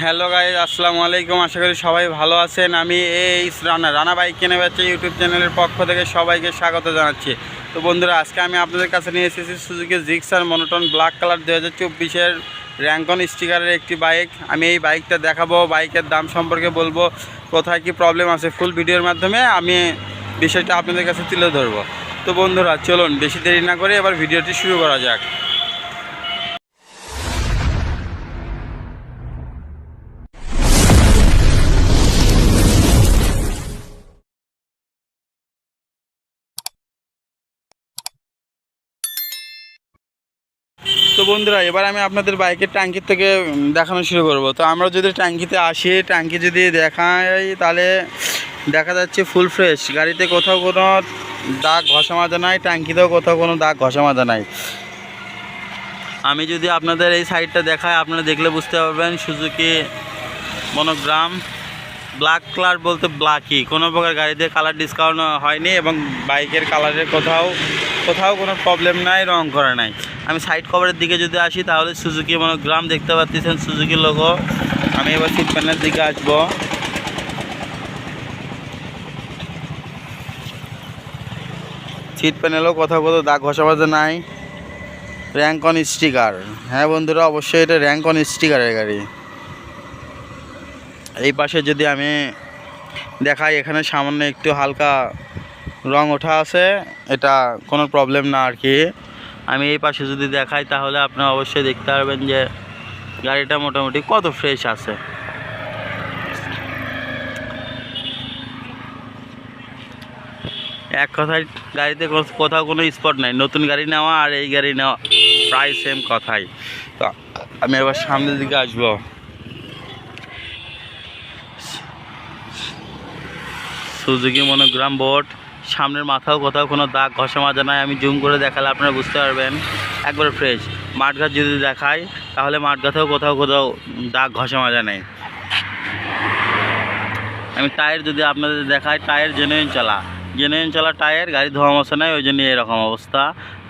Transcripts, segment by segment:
Hello guys, আসসালামু আলাইকুম। আশা করি সবাই ভালো আছেন। আমি এই রানা বাইক কিনে বেচে ইউটিউব চ্যানেলের পক্ষ থেকে সবাইকে স্বাগত জানাচ্ছি। তো বন্ধুরা, আজকে আমি আপনাদের কাছে নিয়ে এসেছি Suzuki Gixxer monotone black colour 2024-এর র্যাঙ্কন স্টিকারের একটি বাইক। আমি এই বাইকটা দেখাবো, বাইকের দাম সম্পর্কে বলবো, কোথায় কি প্রবলেম আছে, ফুল ভিডিওর মাধ্যমে আমি বিষয়টা আপনাদের কাছে তুলে ধরবো। তো বন্ধুরা চলুন বেশি দেরি না করে এবার ভিডিওটি শুরু করা যাক। তো বন্ধুরা, এবার আমি আপনাদের বাইকের ট্যাঙ্কির থেকে দেখানো শুরু করব। তো আমরা যদি ট্যাঙ্কিতে আসি, ট্যাঙ্কি যদি দেখাই তাহলে দেখা যাচ্ছে ফুল ফ্রেশ, গাড়িতে কোথাও কোনো দাগ ঘষা মাজা নাই, ট্যাঙ্কিতেও কোথাও কোনো দাগ ঘষা মাজা নাই। আমি যদি আপনাদের এই সাইডটা দেখাই, আপনারা দেখলে বুঝতে পারবেন সুজুকি মনোগ্রাম ব্ল্যাক কালার বলতে ব্ল্যাকই, কোনো প্রকার গাড়িতে কালার ডিসকাউন্ট হয়নি এবং বাইকের কালারের কোথাও কোনো প্রবলেম নাই, রং করা নাই। আমি সাইড কভারের দিকে যদি আসি তাহলে সুজুকি মনোগ্রাম দেখতে পাচ্ছেন, সুজুকি লোগো। আমি এবার সিট প্যানেলের দিকে আসবো। সিট প্যানেলও কোথাও দাগ ঘষা মাজা নাই, র্যাঙ্কন স্টিকার। হ্যাঁ বন্ধুরা, অবশ্যই এটা র্যাঙ্কন স্টিকারের গাড়ি। এই পাশে যদি আমি দেখাই, এখানে সামান্য একটু হালকা রং ওঠা আছে, এটা কোনো প্রবলেম না আর কি। আমি এই পাশে যদি দেখাই তাহলে আপনারা অবশ্যই দেখতে পারবেন যে গাড়িটা মোটামুটি কত ফ্রেশ আছে। এক কথায় গাড়িতে কোথাও কোনো স্পট নাই। নতুন গাড়ি নেওয়া আর এই গাড়ি নেওয়া প্রায় সেম কথাই। তো আমি এবার সামনের দিকে আসবো। সুজুকি মনোগ্রাম বোর্ড, সামনের মাথাও কোথাও কোনো দাগ ঘষা মাজা নাই। আমি জুম করে দেখালে আপনারা বুঝতে পারবেন একবারে ফ্রেশ। মাঠঘাট যদি দেখাই তাহলে মাঠঘাটেও কোথাও দাগ ঘষা মাজা নেই। আমি টায়ার যদি আপনাদের দেখাই, টায়ার জেনুইন চলা টায়ার, গাড়ি ধোয়া মশা নাই, ওই জন্য এরকম অবস্থা।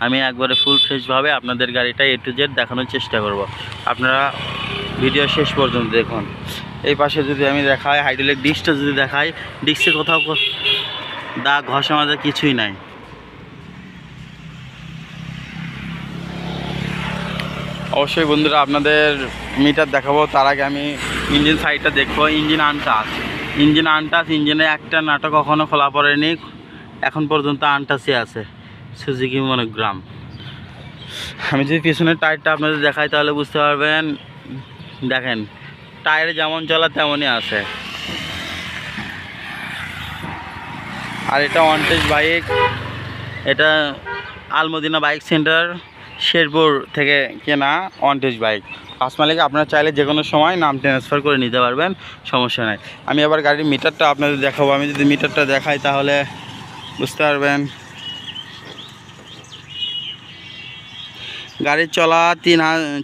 আমি একবারে ফুল ফ্রেশভাবে আপনাদের গাড়িটা A to Z দেখানোর চেষ্টা করব। আপনারা ভিডিও শেষ পর্যন্ত দেখুন। এই পাশে যদি আমি দেখাই, হাইড্রোলিক ডিস্কটা যদি দেখাই, ডিস্কে কোথাও দাগ ঘষা মাজা কিছুই নাই। অবশ্যই বন্ধুরা, আপনাদের মিটার দেখাবো, তার আগে আমি ইঞ্জিন সাইডটা দেখবো। ইঞ্জিন আনটাচ, ইঞ্জিনে একটা নাটক কখনো খোলা পড়েনি, এখন পর্যন্ত আনটাচই আছে, সুজুকি মনোগ্রাম। আমি যদি পিছনের টায়ারটা আপনাদের দেখাই তাহলে বুঝতে পারবেন, দেখেন টায়ার যেমন চলা তেমনই আছে। আর এটা ওয়ান্টেজ বাইক, এটা আলমদিনা বাইক সেন্টার শেরপুর থেকে কেনা ওয়ান্টেজ বাইক। পাঁচ মালিক, আপনারা চাইলে যে কোনো সময় নাম ট্রান্সফার করে নিতে পারবেন, সমস্যা নাই। আমি আবার গাড়ির মিটারটা আপনাদের দেখাবো। আমি যদি মিটারটা দেখাই তাহলে বুঝতে পারবেন গাড়ির চলা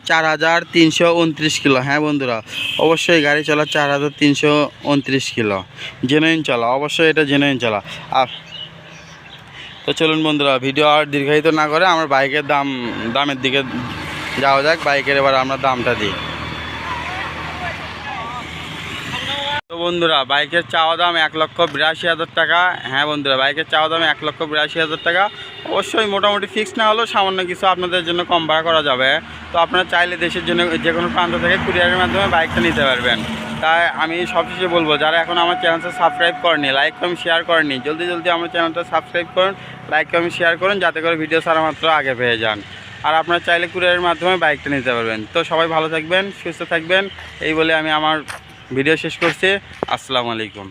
4,329 কিলো। হ্যাঁ বন্ধুরা, অবশ্যই গাড়ি চলা 4,329 কিলো, জেনুইন চলা, অবশ্যই এটা জেনুইন চলা। আর তো চলুন বন্ধুরা, ভিডিও আর দীর্ঘায়িত না করে আমার বাইকের দামের দিকে যাওয়া যাক। বাইকের এবার আমরা দামটা দিই। তো বন্ধুরা, বাইকের চাওয়া দাম 1,82,000 টাকা। হ্যাঁ বন্ধুরা, বাইকের চাওয়া দাম 1,82,000 টাকা। অবশ্যই মোটামুটি ফিক্স না হলেও সামান্য কিছু আপনাদের জন্য কম ভাড়া করা যাবে। তো আপনারা চাইলে দেশের জন্য যে কোনো প্রান্ত থেকে কুরিয়ারের মাধ্যমে বাইকটা নিতে পারবেন। তাই আমি সবশেষে বলবো, যারা এখন আমার চ্যানেলটা সাবস্ক্রাইব করেনি, লাইক কমেন্ট শেয়ার করেনি, জলদি আমার চ্যানেলটা সাবস্ক্রাইব করুন, লাইক কমেন্ট শেয়ার করুন, যাতে করে ভিডিও ছাড়া মাত্র আগে পেয়ে যান। আর আপনারা চাইলে কুরিয়ারের মাধ্যমে বাইকটা নিতে পারবেন। তো সবাই ভালো থাকবেন, সুস্থ থাকবেন, এই বলে আমি আমার ভিডিও শেষ করছি। আসসালামু আলাইকুম।